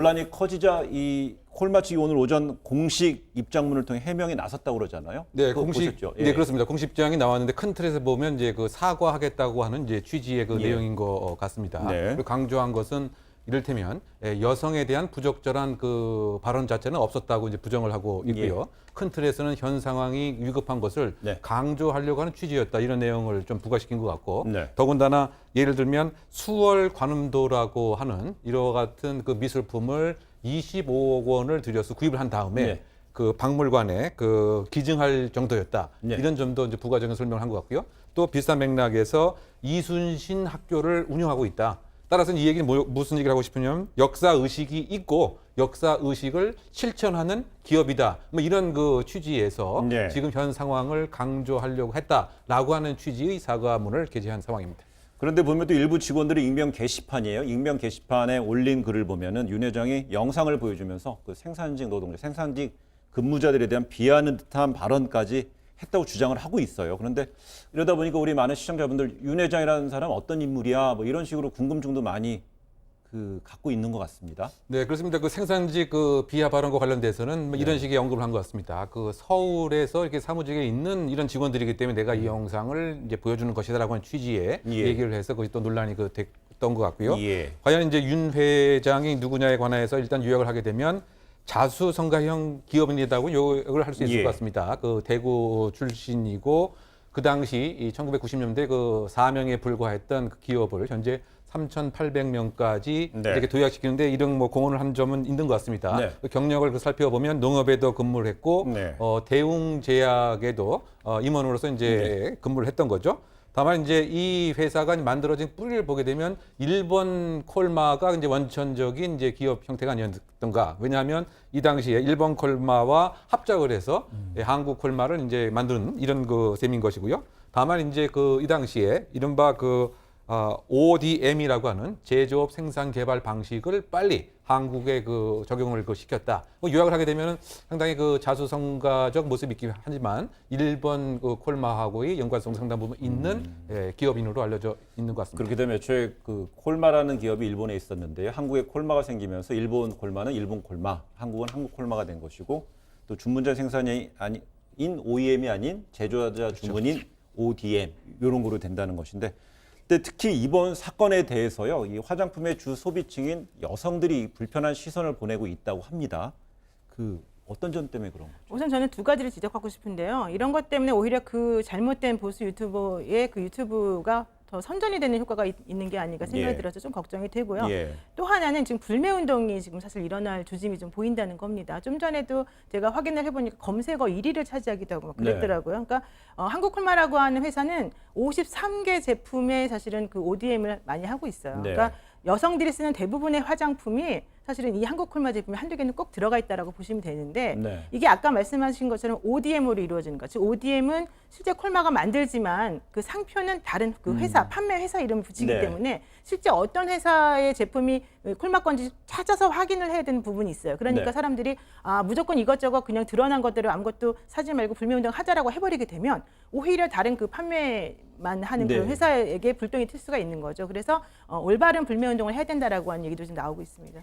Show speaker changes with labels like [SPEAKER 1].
[SPEAKER 1] 논란이 커지자 이 콜마 측이 오늘 오전 공식 입장문을 통해 해명에 나섰다고 그러잖아요.
[SPEAKER 2] 네,
[SPEAKER 1] 그거
[SPEAKER 2] 공식
[SPEAKER 1] 보셨죠?
[SPEAKER 2] 네, 그렇습니다. 공식 입장이 나왔는데 큰 틀에서 보면 이제 그 사과하겠다고 하는 이제 취지의 그 내용인 것 같습니다.
[SPEAKER 1] 네.
[SPEAKER 2] 그리고 강조한 것은 이를테면 여성에 대한 부적절한 그 발언 자체는 없었다고 이제 부정을 하고 있고요. 큰 틀에서는 현 상황이 위급한 것을 강조하려고 하는 취지였다, 이런 내용을 좀 부과시킨 것 같고, 더군다나 예를 들면 수월 관음도라고 하는 이와 같은 그 미술품을 25억 원을 들여서 구입을 한 다음에 그 박물관에 그 기증할 정도였다, 이런 점도 이제 부가적인 설명을 한 것 같고요. 또 비슷한 맥락에서 이순신 학교를 운영하고 있다. 따라서 이 얘기는 무슨 얘기를 하고 싶으냐면 역사 의식이 있고 역사 의식을 실천하는 기업이다, 뭐 이런 그 취지에서 지금 현 상황을 강조하려고 했다라고 하는 취지의 사과문을 게재한 상황입니다.
[SPEAKER 1] 그런데 보면 또 일부 직원들의 익명 게시판이에요. 익명 게시판에 올린 글을 보면은 윤 회장이 영상을 보여주면서 그 생산직 노동자, 생산직 근무자들에 대한 비하하는 듯한 발언까지 했다고 주장을 하고 있어요. 그런데 이러다 보니까 우리 많은 시청자분들 윤 회장이라는 사람 어떤 인물이야, 뭐 이런 식으로 궁금증도 많이 갖고 있는 것 같습니다.
[SPEAKER 2] 네, 그렇습니다. 그 생산직 그 비하 발언과 관련돼서는 뭐 이런 식의 언급을 한 것 같습니다. 그 서울에서 이렇게 사무직에 있는 이런 직원들이기 때문에 내가 이 영상을 이제 보여주는 것이다라고 하는 취지의 얘기를 해서 그것이 또 논란이 됐던 것 같고요. 과연 이제 윤 회장이 누구냐에 관해서 일단 요약을 하게 되면 자수성가형 기업인이라고 요약을 할 수 있을 것 같습니다. 그 대구 출신이고 그 당시 이 1990년대 그 사명에 불과했던 그 기업을 현재 3,800명까지 이렇게 도약시키는데 이런 뭐 공헌을 한 점은 있는 것 같습니다. 그 경력을 살펴보면 농업에도 근무를 했고 대웅제약에도 임원으로서 이제 근무를 했던 거죠. 다만 이제 이 회사가 만들어진 뿌리를 보게 되면 일본 콜마가 이제 원천적인 이제 기업 형태가 아니었던가. 왜냐하면 이 당시에 일본 콜마와 합작을 해서 한국 콜마를 이제 만드는 이런 그 셈인 것이고요. 다만 이제 이 당시에 이른바 ODM이라고 하는 제조업 생산 개발 방식을 빨리 한국에 적용을 시켰다. 요약을 하게 되면 상당히 자수성가적 모습이 있긴 하지만 일본 콜마하고의 연관성 상당 부분 있는 기업인으로 알려져 있는 것 같습니다.
[SPEAKER 1] 그렇게 되면 애초에 콜마라는 기업이 일본에 있었는데요. 한국에 콜마가 생기면서 일본 콜마는 일본 콜마, 한국은 한국 콜마가 된 것이고, 또 주문자 생산이 아닌 OEM이 아닌 제조자 주문인 ODM, 이런 거로 된다는 것인데, 근데 특히 이번 사건에 대해서요, 이 화장품의 주 소비층인 여성들이 불편한 시선을 보내고 있다고 합니다. 어떤 점 때문에 그런 거죠?
[SPEAKER 3] 우선 저는 두 가지를 지적하고 싶은데요. 이런 것 때문에 오히려 그 잘못된 보수 유튜버의 그 유튜브가 더 선전이 되는 효과가 있는 게 아닌가 생각이 들어서 좀 걱정이 되고요. 또 하나는 지금 불매운동이 지금 사실 일어날 조짐이 좀 보인다는 겁니다. 좀 전에도 제가 확인을 해보니까 검색어 1위를 차지하기도 하고 그랬더라고요. 그러니까 한국콜마라고 하는 회사는 53개 제품에 사실은 그 ODM을 많이 하고 있어요. 그러니까 여성들이 쓰는 대부분의 화장품이 사실은 이 한국콜마 제품이 한두 개는 꼭 들어가 있다라고 보시면 되는데 이게 아까 말씀하신 것처럼 ODM으로 이루어지는 것. 즉 ODM은 실제 콜마가 만들지만 그 상표는 다른 그 회사, 판매 회사 이름을 붙이기 때문에 실제 어떤 회사의 제품이 콜마 건지 찾아서 확인을 해야 되는 부분이 있어요. 그러니까 사람들이 무조건 이것저것 그냥 드러난 것들을 아무것도 사지 말고 불매운동 하자라고 해버리게 되면 오히려 다른 그 판매만 하는 그 회사에게 불똥이 튈 수가 있는 거죠. 그래서 올바른 불매운동을 해야 된다라고 하는 얘기도 좀 나오고 있습니다.